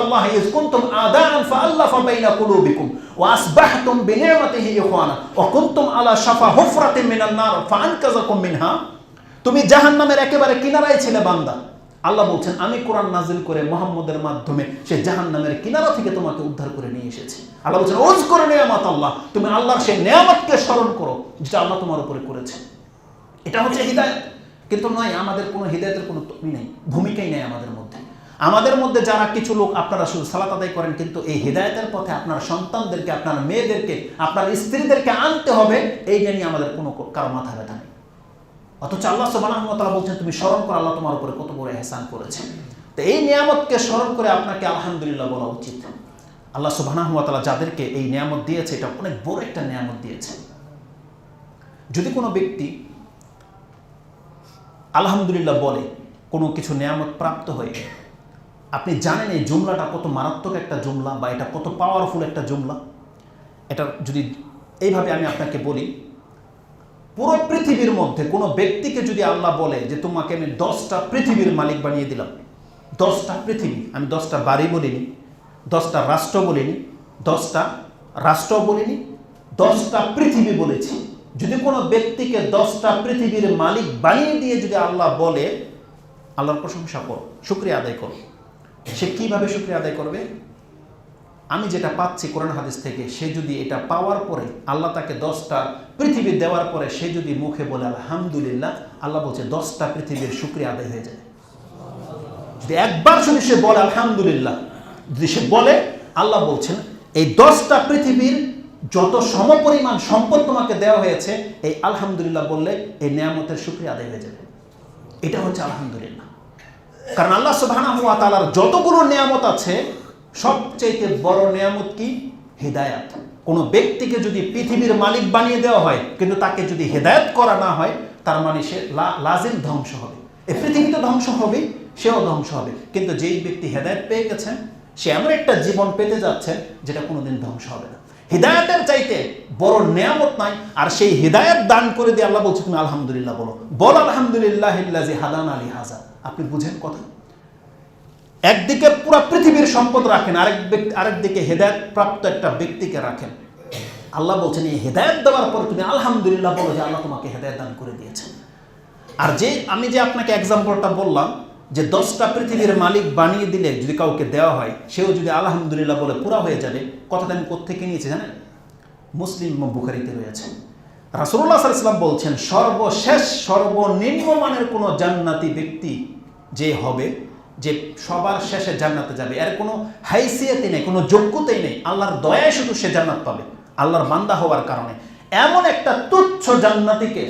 আল্লাহ is কুনতুম আদাআন ফাআল্লাফা বাইনা কুলুবিকুম ওয়া আসবাহতুম বিনি'মাতিহি ইখওয়ানা ওয়া কুনতুম আলা শাফা হুফরাতিন মিনান নার ফাআনকাযাকুম মিনহা। তুমি জাহান্নামের একেবারে কিনারায় ছিলে বান্দা। আল্লাহ বলছেন আমি কোরআন নাজিল করে মুহাম্মদের মাধ্যমে সে জাহান্নামের কিনারা থেকে তোমাকে উদ্ধার করে নিয়ে এসেছি। আল্লাহ বলছেন উযকুর নিয়ামাত আল্লাহ, তুমি আল্লাহর সেই নিয়ামতকে স্মরণ করো যেটা আল্লাহ তোমার উপরে করেছেন। এটা হচ্ছে হিদায়াত। কিন্তু নয়, আমাদের কোনো হিদায়াতের কোনো নেই, ভূমিকাই নেই আমাদের মধ্যে। আমাদের মধ্যে যারা কিছু লোক আপনারা শুধু সালাত আদায় করেন, কিন্তু এই হিদায়াতের পথে আপনার সন্তানদেরকে, আপনার মেয়েদেরকে, আপনার স্ত্রীদেরকে আনতে হবে, এই নিয়ে আমাদের কোনো কারো মাথা ব্যথা নেই। অথচ আল্লাহ সুবহানাহু ওয়া তাআলা বলছেন তুমি স্মরণ করো আল্লাহ তোমার উপরে কত বড় ইহসান করেছে। তো এই নিয়ামতকে স্মরণ করে আপনাকে আলহামদুলিল্লাহ বলা উচিত। আল্লাহ সুবহানাহু ওয়া তাআলা যাদেরকে এই নিয়ামত দিয়েছে, এটা অনেক বড় একটা নিয়ামত দিয়েছে। যদি কোনো ব্যক্তি আলহামদুলিল্লাহ বলে কোনো কিছু নিয়ামত প্রাপ্ত হয়ে, আপনি জানেন এই জুমলাটা কত মারাত্মক একটা জুমলা বা এটা কত পাওয়ারফুল একটা জুমলা। এটা যদি এইভাবে আমি আপনাকে বলি, পুরো পৃথিবীর মধ্যে কোনো ব্যক্তিকে যদি আল্লাহ বলে যে তোমাকে আমি 10টা পৃথিবীর মালিক বানিয়ে দিলাম, 10টা পৃথিবী, আমি 10টা বাড়ি বলিনি, 10টা রাষ্ট্র বলিনি, 10টা রাষ্ট্র বলিনি, 10টা পৃথিবী বলেছি। যদি কোনো ব্যক্তিকে 10টা পৃথিবীর মালিক বানিয়ে দিয়ে যদি আল্লাহ বলে, আল্লাহর প্রশংসা করো, শুকরিয়া আদায় করো, সে কিভাবে শুকরিয়া আদায় করবে? আমি যেটা পাচ্ছি কোরআন হাদিস থেকে, সে যদি এটা পাওয়ার পরে, আল্লাহ তাকে 10টা পৃথিবী দেওয়ার পরে সে যদি মুখে বলে আলহামদুলিল্লাহ, আল্লাহ বলছে 10টা পৃথিবীর শুকরিয়া আদায় হয়ে যায়। যদি একবার শুধু সে বলে আলহামদুলিল্লাহ, যদি সে বলে, আল্লাহ বলছেন এই 10টা পৃথিবীর যত সমপরিমাণ সম্পদ তোমাকে দেওয়া হয়েছে, এই আলহামদুলিল্লাহ বললে এই নিয়ামতের শুকরিয়া আদায় হয়ে যাবে। এটা হচ্ছে আলহামদুলিল্লাহ। কারণ আল্লাহ সুবহানাহু ওয়া তাআলার যতগুলো নিয়ামত আছে, সবচেয়ে বড় নিয়ামত কি? হিদায়াত। কোনো ব্যক্তিকে যদি পৃথিবীর মালিক বানিয়ে দেওয়া হয়, কিন্তু তাকে যদি হিদায়াত করা না হয়, তার মানে সে লাজিম ধ্বংস হবে। এই পৃথিবী তো ধ্বংস হবে, সেও ধ্বংস হবে। কিন্তু যেই ব্যক্তি হিদায়াত পেয়ে গেছেন, সে এমন একটা জীবন পেতে যাচ্ছে যেটা কোনোদিন ধ্বংস হবে না। হিদায়াতের চাইতে বড় নিয়ামত নাই। আর সেই হিদায়াত দান করে দিয়ে আল্লাহ বলছে তুমি আলহামদুলিল্লাহ বলো, বল আলহামদুলিল্লাহিল্লাযী হাদানা লিহাযা। আপনি বুঝেন কথা? একদিকে পুরো পৃথিবীর সম্পদ রাখেন, আরেকদিকে হেদায়েত প্রাপ্ত একটা ব্যক্তিকে রাখেন। আল্লাহ বলছেন এই হেদায়েত দেওয়ার পর তুমি আলহামদুলিল্লাহ বলো যে আল্লাহ তোমাকে হেদায়েত দান করে দিয়েছেন। আর যে আমি যে আপনাকে এক্সাম্পলটা বললাম যে 10টা পৃথিবীর মালিক বানিয়ে দিলে যদি কাউকে দেওয়া হয়, সেও যদি আলহামদুলিল্লাহ বলে পুরা হয়ে যাবে, কথাটা আমি কোত্থেকে নিয়েছি জানেন? মুসলিম বুখারীতে রয়েছে। রাসূলুল্লাহ সাল্লাল্লাহু আলাইহি ওয়াসাল্লাম বলছেন সর্বশেষ সর্বনিম্ন মানের কোনো জান্নাতি ব্যক্তি যে হবে, যে সবার শেষে জান্নাতে যাবে, এর কোনো হাইসিয়তই নেই, কোনো যোগ্যতাই নেই, আল্লাহর দয়ায় শুধু সে জান্নাত পাবে আল্লাহর বান্দা হওয়ার কারণে। এমন একটা তুচ্ছ জান্নাতীকে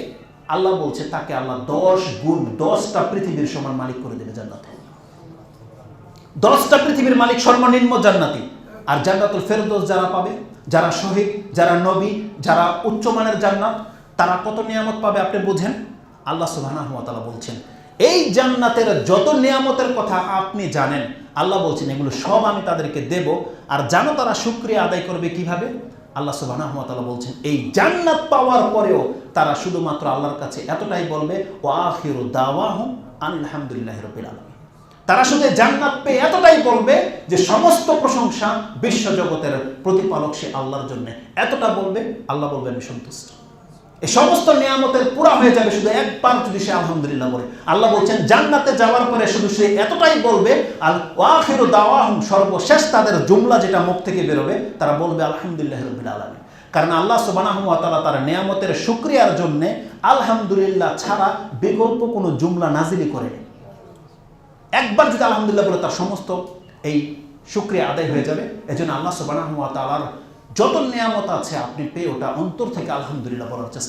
আল্লাহ বলছে তাকে আল্লাহ 10 গুণ 10টা পৃথিবীর সমান মালিক করে দেবে জান্নাতে। 10টা পৃথিবীর মালিক সর্বনিম্ন জান্নাতি। আর জান্নাতুল ফেরদৌস যারা পাবে, যারা শহীদ, যারা নবী, যারা উচ্চমানের জান্নাত, তারা কত নিয়ামত পাবে আপনি বুঝেন? আল্লাহ সুবহানাহু ওয়া তাআলা বলছেন এই জান্নাতের যত নিয়ামতের কথা আপনি জানেন, আল্লাহ বলছেন এগুলো সব আমি তাদেরকে দেব। আর জানো তারা শুকরিয়া আদায় করবে কিভাবে? আল্লাহ সুবহানাহু ওয়া তাআলা বলছেন এই জান্নাত পাওয়ার পরেও তারা শুধুমাত্র আল্লাহর কাছে এতটাই বলবে ওয়া আখিরু দাওয়াহুম আনিল হামদুলিল্লাহি রাব্বিল আলামিন। তারা শুধু জান্নাত পেয়ে এতটাই বলবে যে সমস্ত প্রশংসা বিশ্বজগতের প্রতিপালক সে আল্লাহর জন্য, এতটা বলবে, আল্লাহ বলবে আমি সন্তুষ্ট। এই সমস্ত নিয়ামতের পুরা হয়ে যাবে শুধু একবার যদি সে আলহামদুলিল্লাহ বলে। আল্লাহ বলছেন জান্নাতে যাওয়ার পরে শুধু সে এতটাই বলবে, আল আখিরু দাওয়াহুম, সর্বশেষ তাদের জুমলা যেটা মুখ থেকে বেরোবে, তারা বলবে আলহামদুলিল্লাহি রাব্বিল আলামিন। কারণ আল্লাহ সুবহানাহু ওয়া তাআলা তার নিয়ামতের শুকরিয়ার জন্য আলহামদুলিল্লাহ ছাড়া বিকল্প কোনো জুমলা নাজিল করেনি। একবার যদি আলহামদুলিল্লাহ বলে তার সমস্ত এই শুকরিয়া আদায় হয়ে যাবে। এজন্য আল্লাহ সুবহানাহু ওয়া তাআলার যত নিয়ামত আছে আপনি পেয়ে ওটা অন্তর থেকে আলহামদুলিল্লাহ বলার চেষ্টা